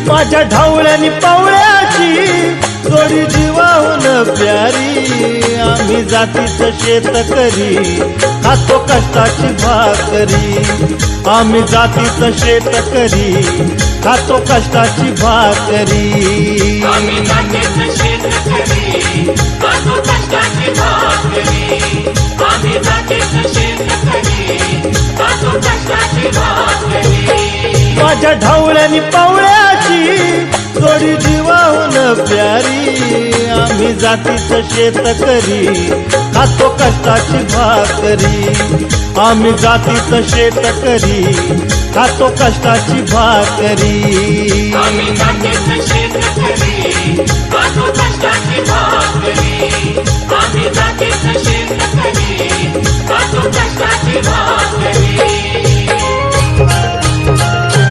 माझ्या ढावळ्यानी पावळ्याची जोडी जीवाहून प्यारी आम्ही जातीचं शेतकरी खातो कष्टाची भाकरी आम्ही जातीचं शेतकरी खातो कष्टाची भाकरी आम्ही जातीचं शेतकरी खातो कष्टाची भाकरी आम्ही जातीचं शेतकरी खातो कष्टाची भाकरी माझ्या ढावळ्यानी पावळ्याची जोडी जीवाहून प्यारी आम्ही जातीचं शेतकरी खातो कष्टाची भाकरी आम्ही जातीचं शेतकरी खातो कष्टाची भाकरी आम्ही जातीचं शेतकरी खातो कष्टाची भाकरी आम्ही जातीचं शेतकरी खातो कष्टाची भाकरी